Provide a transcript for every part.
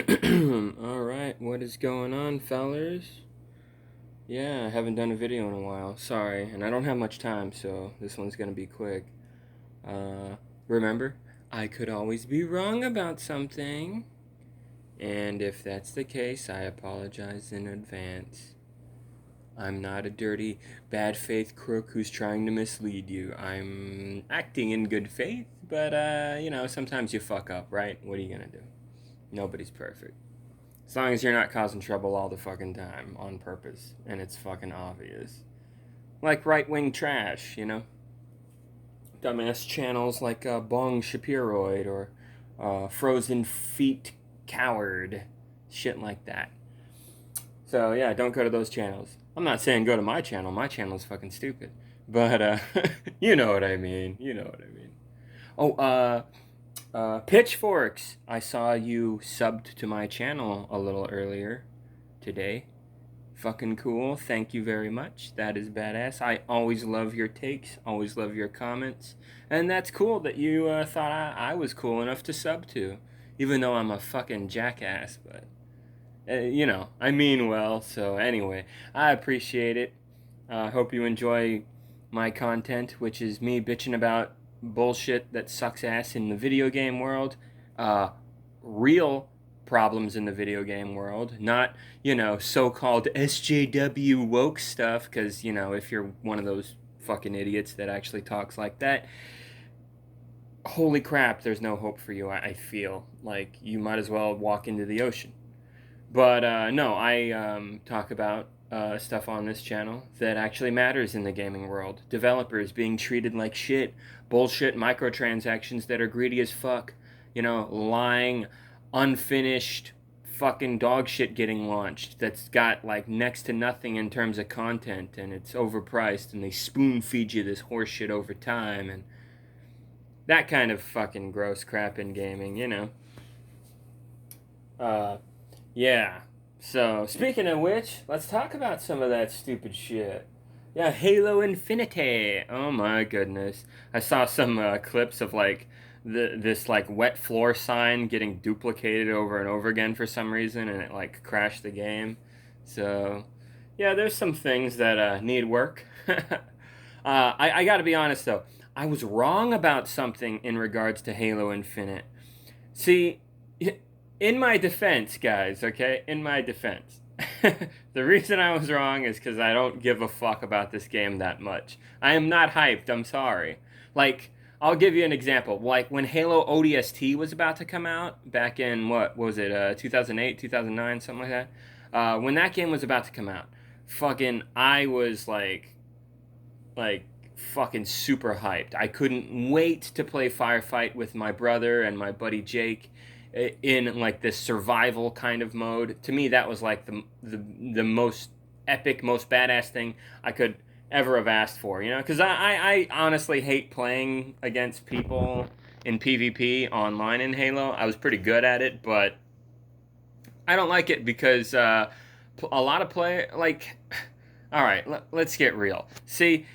Alright, what is going on, fellers? Yeah, I haven't done a video in a while. Sorry, and I don't have much time, so this one's gonna be quick. Uh, Remember, I could always be wrong about something. And if that's the case, I apologize in advance. I'm not a dirty, bad faith crook who's trying to mislead you. I'm acting in good faith, but, sometimes you fuck up, right? What are you gonna do? Nobody's perfect. As long as you're not causing trouble all the fucking time on purpose and it's fucking obvious. Like right wing trash. Dumbass channels like Bong Shapiroid or Frozen Feet Coward. Shit like that. So yeah, don't go to those channels. I'm not saying go to my channel. My channel is fucking stupid. But you know what I mean. You know what I mean. Oh, Pitchforks. I saw you subbed to my channel a little earlier today. Fucking cool. Thank you very much. That is badass. I always love your takes, always love your comments. And that's cool that you thought I was cool enough to sub to. Even though I'm a fucking jackass, but. I mean well. So, anyway, I appreciate it. I hope you enjoy my content, which is me bitching about bullshit that sucks ass in the video game world. Real problems in the video game world, not, so-called SJW woke stuff, because, if you're one of those fucking idiots that actually talks like that, holy crap, there's no hope for you. I feel like you might as well walk into the ocean. But no, I talk about stuff on this channel that actually matters in the gaming world. Developers being treated like shit, bullshit microtransactions that are greedy as fuck, lying, unfinished fucking dog shit getting launched that's got like next to nothing in terms of content, and it's overpriced, and they spoon feed you this horse shit over time, and that kind of fucking gross crap in gaming. Uh, Yeah. So, speaking of which, let's talk about some of that stupid shit. Yeah, Halo Infinity. Oh my goodness. I saw some clips of like this like wet floor sign getting duplicated over and over again for some reason, and it like crashed the game. So, yeah, there's some things that need work. I got to be honest though. I was wrong about something in regards to Halo Infinite. See, in my defense, guys, okay? In my defense. The reason I was wrong is because I don't give a fuck about this game that much. I am not hyped, I'm sorry. Like, I'll give you an example. Like, when Halo ODST was about to come out, back in, what was it, 2008, 2009, something like that? When that game was about to come out, fucking, I was like, fucking super hyped. I couldn't wait to play Firefight with my brother and my buddy Jake in like this survival kind of mode. To me, that was like the most epic, most badass thing I could ever have asked for. Because I honestly hate playing against people in PvP online in Halo. I was pretty good at it, but I don't like it because a lot of play like. All right, let's get real. See,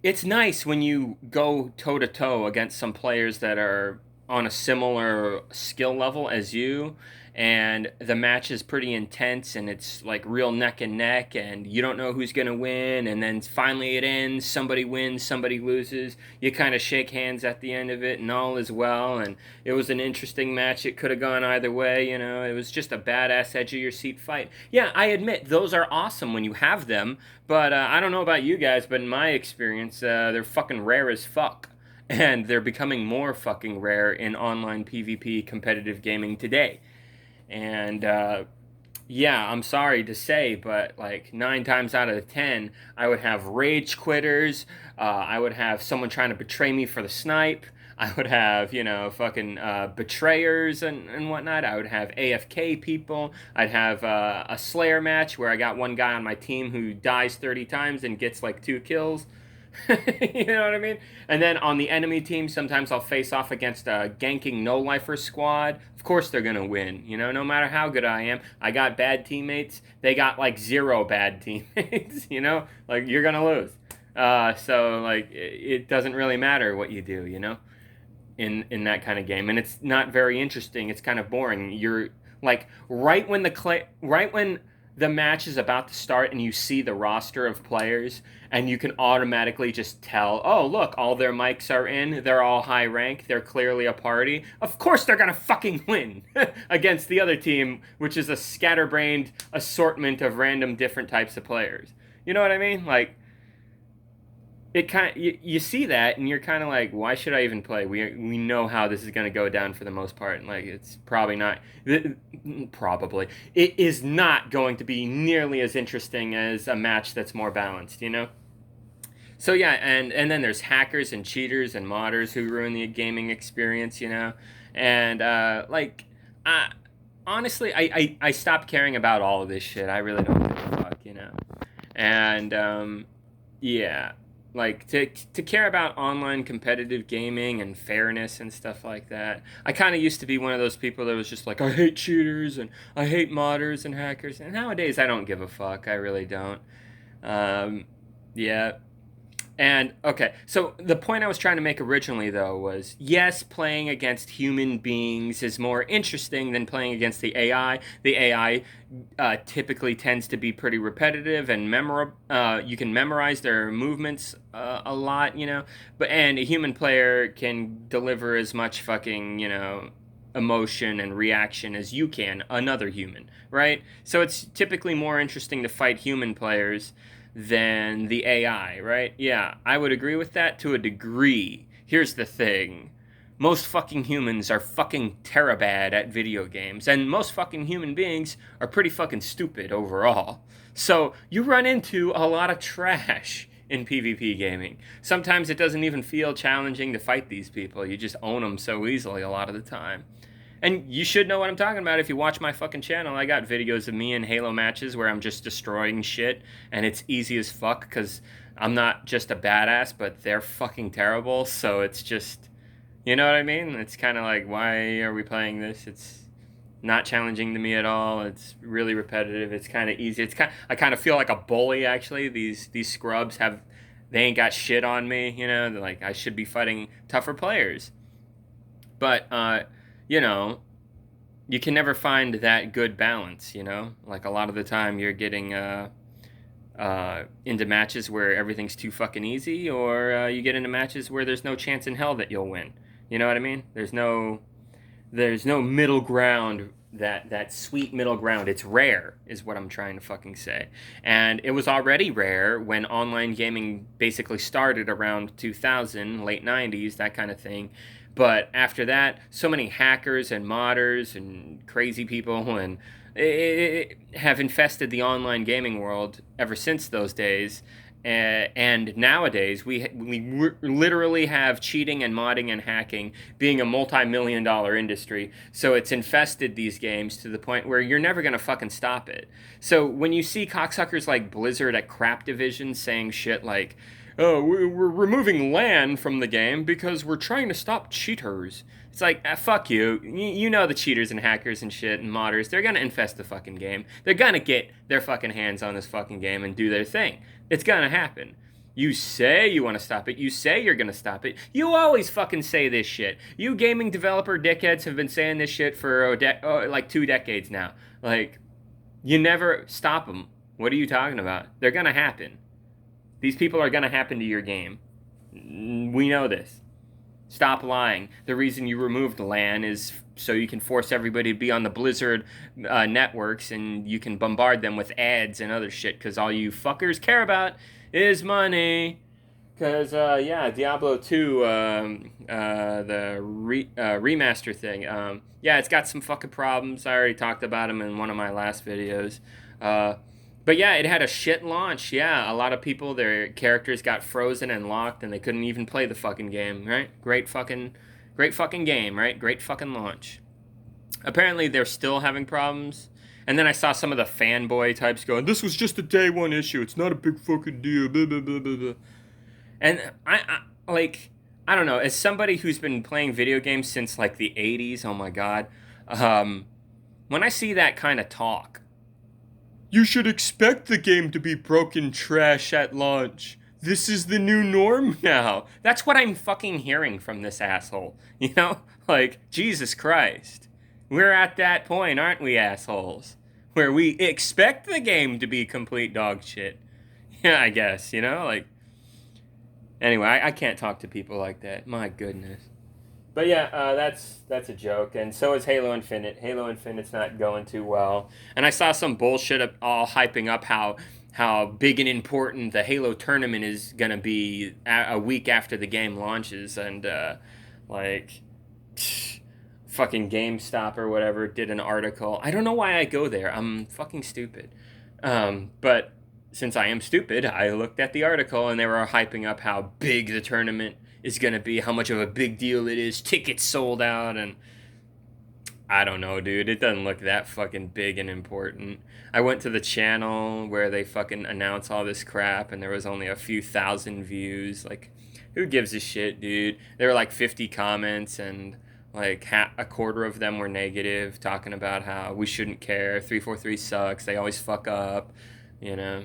it's nice when you go toe to toe against some players that are on a similar skill level as you, and the match is pretty intense and it's like real neck and neck, and you don't know who's going to win, and then finally it ends, somebody wins, somebody loses, you kind of shake hands at the end of it and all is well, and it was an interesting match. It could have gone either way. It was just a badass edge of your seat fight. Yeah, I admit those are awesome when you have them, but I don't know about you guys, but in my experience, they're fucking rare as fuck. And they're becoming more fucking rare in online PvP competitive gaming today. And yeah, I'm sorry to say, but like 9 times out of 10, I would have rage quitters. I would have someone trying to betray me for the snipe. I would have, fucking betrayers and whatnot. I would have AFK people. I'd have a Slayer match where I got one guy on my team who dies 30 times and gets like 2 kills. You know what I mean? And then on the enemy team, sometimes I'll face off against a ganking no-lifer squad. Of course they're going to win, no matter how good I am. I got bad teammates. They got like 0 bad teammates, Like, you're going to lose. So, like, it doesn't really matter what you do, in that kind of game. And it's not very interesting. It's kind of boring. Like right when the match is about to start and you see the roster of players and you can automatically just tell, oh look, all their mics are in, they're all high rank, they're clearly a party. Of course they're gonna fucking win against the other team, which is a scatterbrained assortment of random different types of players. You know what I mean? Like, it kind of, you see that and you're kind of like, why should I even play? We know how this is going to go down for the most part. Like, it's probably not, probably it is not going to be nearly as interesting as a match that's more balanced, you know. So yeah, and then there's hackers and cheaters and modders who ruin the gaming experience, you know. And like, I honestly, I stopped caring about all of this shit. I really don't give a fuck, you know. And yeah, like to care about online competitive gaming and fairness and stuff like that. I kind of used to be one of those people that was just like, I hate cheaters and I hate modders and hackers. And nowadays I don't give a fuck. I really don't. Yeah. And okay, so the point I was trying to make originally, though, was yes, playing against human beings is more interesting than playing against the AI. The AI typically tends to be pretty repetitive and memorable. You can memorize their movements a lot, you know. And a human player can deliver as much fucking, you know, emotion and reaction as you can another human, right? So it's typically more interesting to fight human players than the AI, right? Yeah, I would agree with that to a degree. Here's the thing. Most fucking humans are fucking terabad at video games, and most fucking human beings are pretty fucking stupid overall. So you run into a lot of trash in PvP gaming. Sometimes it doesn't even feel challenging to fight these people. You just own them so easily a lot of the time. And you should know what I'm talking about if you watch my fucking channel. I got videos of me in Halo matches where I'm just destroying shit, and it's easy as fuck because I'm not just a badass, but they're fucking terrible. So it's just, you know what I mean? It's kind of like, why are we playing this? It's not challenging to me at all. It's really repetitive. It's kind of easy. I kind of feel like a bully actually. These scrubs they ain't got shit on me. You know, they're like, I should be fighting tougher players, but you know, you can never find that good balance, you know? Like, a lot of the time you're getting into matches where everything's too fucking easy, or you get into matches where there's no chance in hell that you'll win. You know what I mean? There's no middle ground, that sweet middle ground. It's rare, is what I'm trying to fucking say. And it was already rare when online gaming basically started around 2000, late 90s, that kind of thing. But after that, so many hackers and modders and crazy people and have infested the online gaming world ever since those days. And nowadays, we literally have cheating and modding and hacking being a multi-million-dollar industry. So it's infested these games to the point where you're never going to fucking stop it. So when you see cocksuckers like Blizzard at Crap Division saying shit like, oh, we're removing LAN from the game because we're trying to stop cheaters. It's like, fuck you. You know the cheaters and hackers and shit and modders, they're gonna infest the fucking game. They're gonna get their fucking hands on this fucking game and do their thing. It's gonna happen. You say you want to stop it. You say you're going to stop it. You always fucking say this shit. You gaming developer dickheads have been saying this shit for like 2 decades now. Like, you never stop them. What are you talking about? They're going to happen. These people are going to happen to your game. We know this. Stop lying. The reason you removed LAN is so you can force everybody to be on the Blizzard networks and you can bombard them with ads and other shit because all you fuckers care about is money. Because, yeah, Diablo 2, the remaster thing, yeah, it's got some fucking problems. I already talked about them in one of my last videos. But yeah, it had a shit launch. Yeah, a lot of people, their characters got frozen and locked, and they couldn't even play the fucking game, right? Great fucking game, right? Great fucking launch. Apparently, they're still having problems. And then I saw some of the fanboy types going, this was just a day one issue. It's not a big fucking deal. Blah, blah, blah, blah, blah. And I don't know. As somebody who's been playing video games since, like, the 80s, oh my god. When I see that kind of talk, you should expect the game to be broken trash at launch. This is the new norm now. That's what I'm fucking hearing from this asshole. You know? Like, Jesus Christ. We're at that point, aren't we, assholes? Where we expect the game to be complete dog shit. Yeah, I guess, like. Anyway, I can't talk to people like that. My goodness. But yeah, that's a joke, and so is Halo Infinite. Halo Infinite's not going too well, and I saw some bullshit all hyping up how big and important the Halo tournament is gonna be a week after the game launches, and like fucking GameStop or whatever did an article. I don't know why I go there. I'm fucking stupid. But since I am stupid, I looked at the article and they were hyping up how big the tournament is going to be, how much of a big deal it is, tickets sold out, and I don't know, dude. It doesn't look that fucking big and important. I went to the channel where they fucking announce all this crap and there was only a few thousand views. Like, who gives a shit, dude? There were like 50 comments and like a quarter of them were negative, talking about how we shouldn't care. 343 sucks. They always fuck up, you know.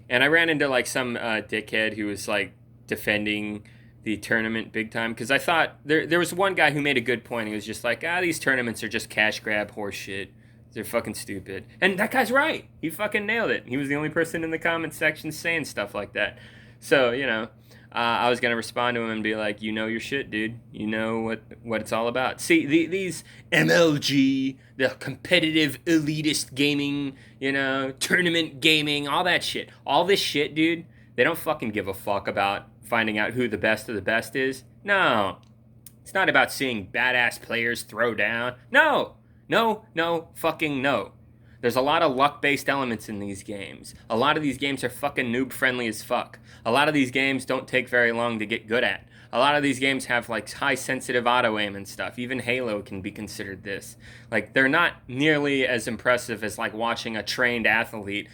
And I ran into like some dickhead who was like defending the tournament big time because I thought there was one guy who made a good point. He was just like, these tournaments are just cash grab horse shit. They're fucking stupid. And that guy's right. He fucking nailed it. He was the only person in the comment section saying stuff like that. So, I was going to respond to him and be like, you know your shit, dude. You know what it's all about. See, these MLG, the competitive elitist gaming, tournament gaming, all that shit. All this shit, dude, they don't fucking give a fuck about finding out who the best of the best is. No. It's not about seeing badass players throw down. No, fucking no. There's a lot of luck-based elements in these games. A lot of these games are fucking noob-friendly as fuck. A lot of these games don't take very long to get good at. A lot of these games have like high-sensitive auto-aim and stuff. Even Halo can be considered this. Like, they're not nearly as impressive as like watching a trained athlete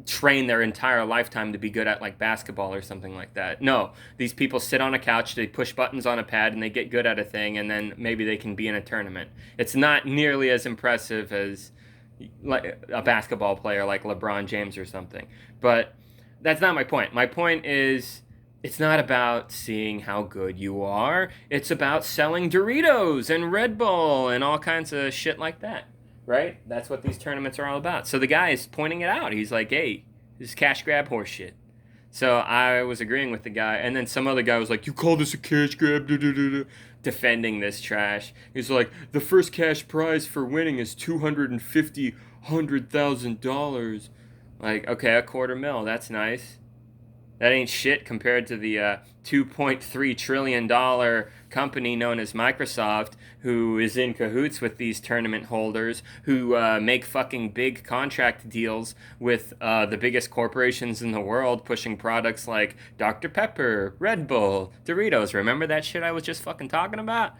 train their entire lifetime to be good at like basketball or something like that. No, these people sit on a couch, they push buttons on a pad and they get good at a thing and then maybe they can be in a tournament. It's not nearly as impressive as like a basketball player like LeBron James or something. But that's not my point. My point is it's not about seeing how good you are. It's about selling Doritos and Red Bull and all kinds of shit like that. Right? That's what these tournaments are all about. So the guy is pointing it out. He's like, hey, this is cash grab horse shit. So I was agreeing with the guy. And then some other guy was like, you call this a cash grab? Defending this trash. He's like, the first cash prize for winning is $250,000. Like, okay, $250,000. That's nice. That ain't shit compared to the $2.3 trillion company known as Microsoft, who is in cahoots with these tournament holders, who make fucking big contract deals with the biggest corporations in the world, pushing products like Dr. Pepper, Red Bull, Doritos. Remember that shit I was just fucking talking about?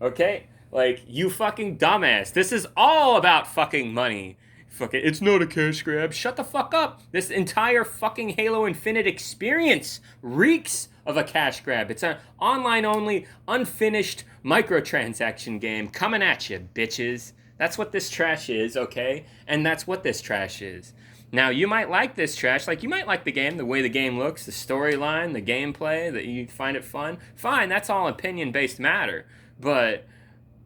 Okay? Like, you fucking dumbass. This is all about fucking money. Fucking, it's not a cash grab. Shut the fuck up. This entire fucking Halo Infinite experience reeks of a cash grab. It's an online-only, unfinished microtransaction game coming at you, bitches. That's what this trash is, okay? And that's what this trash is. Now, you might like this trash. Like, you might like the game, the way the game looks, the storyline, the gameplay, that you find it fun. Fine, that's all opinion-based matter. But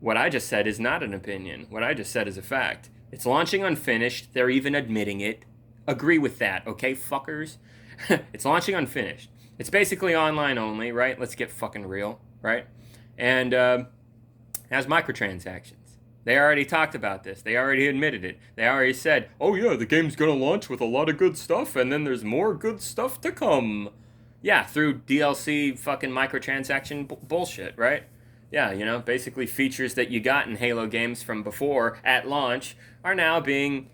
what I just said is not an opinion. What I just said is a fact. It's launching unfinished. They're even admitting it. Agree with that, okay, fuckers? It's launching unfinished. It's basically online only, right? Let's get fucking real, right? And has microtransactions. They already talked about this. They already admitted it. They already said, oh yeah, the game's gonna launch with a lot of good stuff, and then there's more good stuff to come. Yeah, through DLC fucking microtransaction bullshit, right? Yeah, basically features that you got in Halo games from before at launch are now being,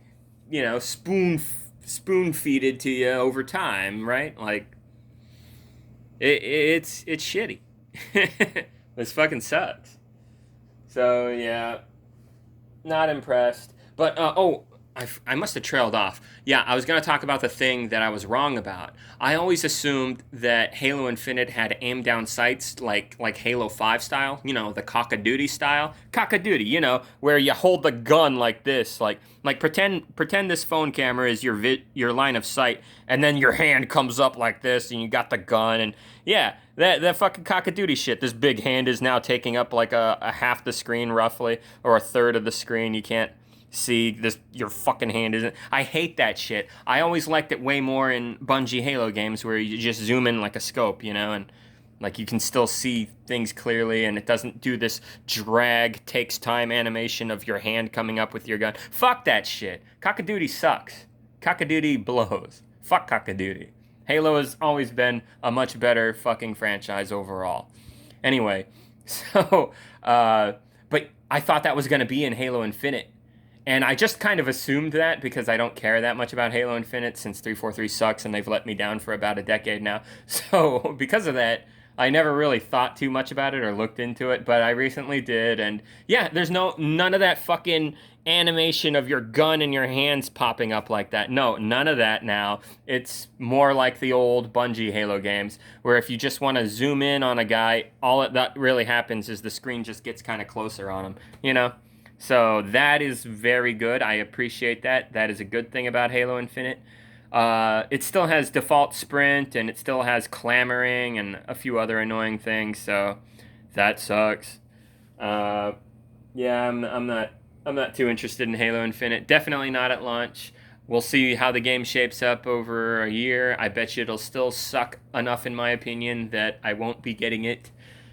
spoon-feeded to you over time, right? Like, it's shitty. This fucking sucks. So, yeah, not impressed. But, I must have trailed off. Yeah, I was going to talk about the thing that I was wrong about. I always assumed that Halo Infinite had aim down sights like Halo 5 style, the cock a doodle style. Cock a doodle, where you hold the gun like this, like pretend this phone camera is your line of sight, and then your hand comes up like this and you got the gun, and yeah, that fucking cock a doodle shit. This big hand is now taking up like a half the screen roughly, or a third of the screen. You can't see this, your fucking hand isn't. I hate that shit. I always liked it way more in Bungie Halo games where you just zoom in like a scope, and like you can still see things clearly, and it doesn't do this drag, takes time animation of your hand coming up with your gun. Fuck that shit. Cock-a-doodle sucks. Cock-a-doodle blows. Fuck Cock-a-doodle. Halo has always been a much better fucking franchise overall. Anyway, so but I thought that was going to be in Halo Infinite. And I just kind of assumed that because I don't care that much about Halo Infinite since 343 sucks and they've let me down for about a decade now. So because of that, I never really thought too much about it or looked into it, but I recently did. And yeah, there's none of that fucking animation of your gun in your hands popping up like that. No, none of that now. It's more like the old Bungie Halo games where if you just want to zoom in on a guy, all that really happens is the screen just gets kind of closer on him, So that is very good. I appreciate that. That is a good thing about Halo Infinite. It still has default sprint, and it still has clamoring and a few other annoying things. So that sucks. Yeah, I'm not too interested in Halo Infinite. Definitely not at launch. We'll see how the game shapes up over a year. I bet you it'll still suck enough, in my opinion, that I won't be getting it.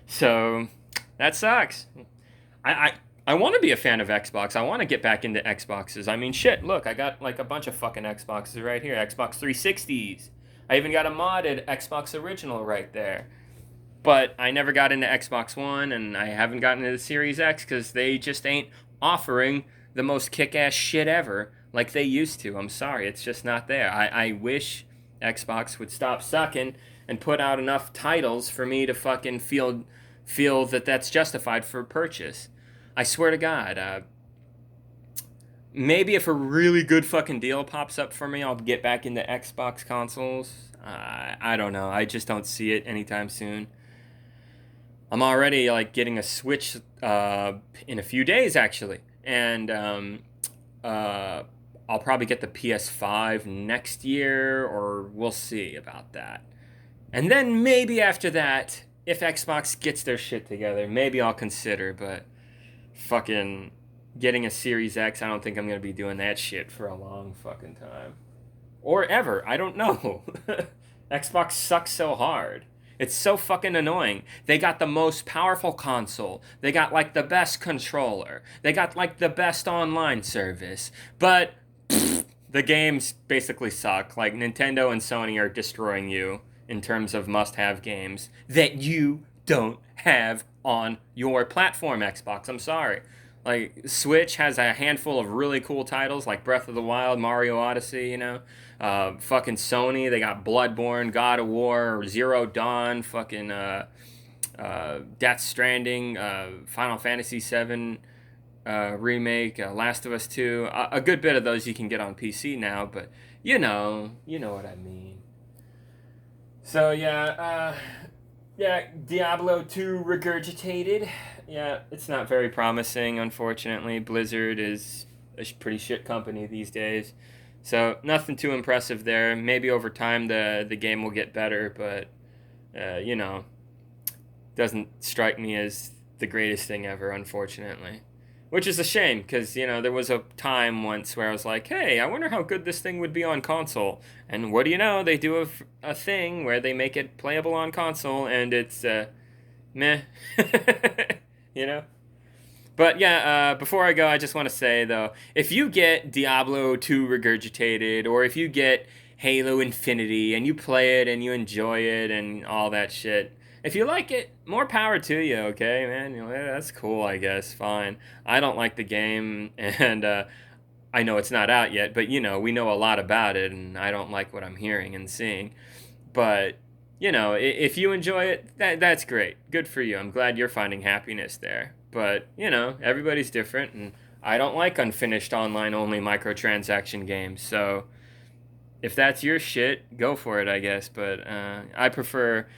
So that sucks. I want to be a fan of Xbox. I want to get back into Xboxes. I mean, shit, look, I got like a bunch of fucking Xboxes right here. Xbox 360s. I even got a modded Xbox original right there. But I never got into Xbox One, and I haven't gotten into the Series X because they just ain't offering the most kick-ass shit ever like they used to. I'm sorry, it's just not there. I wish Xbox would stop sucking and put out enough titles for me to fucking feel that that's justified for purchase. I swear to God, maybe if a really good fucking deal pops up for me, I'll get back into Xbox consoles. I don't know. I just don't see it anytime soon. I'm already like getting a Switch in a few days actually, and I'll probably get the PS5 next year, or we'll see about that. And then maybe after that, if Xbox gets their shit together, maybe I'll consider, but fucking getting a Series X, I don't think I'm going to be doing that shit for a long fucking time. Or ever. I don't know. Xbox sucks so hard. It's so fucking annoying. They got the most powerful console. They got like the best controller. They got like the best online service. But the games basically suck. Like Nintendo and Sony are destroying you in terms of must-have games that you don't have on your platform, Xbox. I'm sorry. Like, Switch has a handful of really cool titles like Breath of the Wild, Mario Odyssey, fucking Sony, they got Bloodborne, God of War, Zero Dawn, fucking Death Stranding, Final Fantasy VII remake, Last of Us 2. A good bit of those you can get on PC now, but you know what I mean. So yeah, Diablo 2 regurgitated. Yeah, it's not very promising, unfortunately. Blizzard is a pretty shit company these days. So, nothing too impressive there. Maybe over time the game will get better, but, doesn't strike me as the greatest thing ever, unfortunately. Which is a shame, because, there was a time once where I was like, hey, I wonder how good this thing would be on console. And what do you know, they do a thing where they make it playable on console, and it's, meh. But yeah, before I go, I just want to say, though, if you get Diablo 2 regurgitated, or if you get Halo Infinity, and you play it, and you enjoy it, and all that shit, if you like it, more power to you, okay, man? That's cool, I guess, fine. I don't like the game, and I know it's not out yet, but, we know a lot about it, and I don't like what I'm hearing and seeing. But, if you enjoy it, that's great. Good for you. I'm glad you're finding happiness there. But, everybody's different, and I don't like unfinished online only microtransaction games. So if that's your shit, go for it, I guess. But I prefer,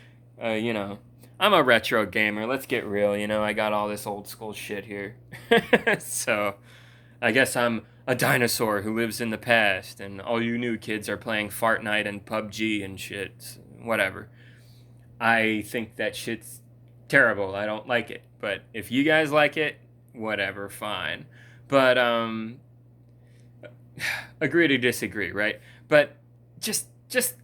you know, I'm a retro gamer. Let's get real. You know, I got all this old school shit here. So I guess I'm a dinosaur who lives in the past, and all you new kids are playing Fortnite and PUBG and shit. Whatever. I think that shit's terrible. I don't like it. But if you guys like it, whatever, fine. But agree to disagree, right? But just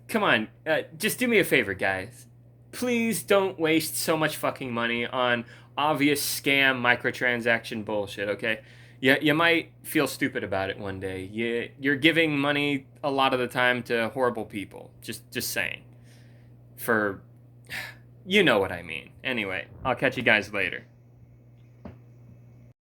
come on, just do me a favor, guys. Please don't waste so much fucking money on obvious scam microtransaction bullshit. Okay, you might feel stupid about it one day. You're giving money a lot of the time to horrible people. Just saying. For you know what I mean. Anyway, I'll catch you guys later.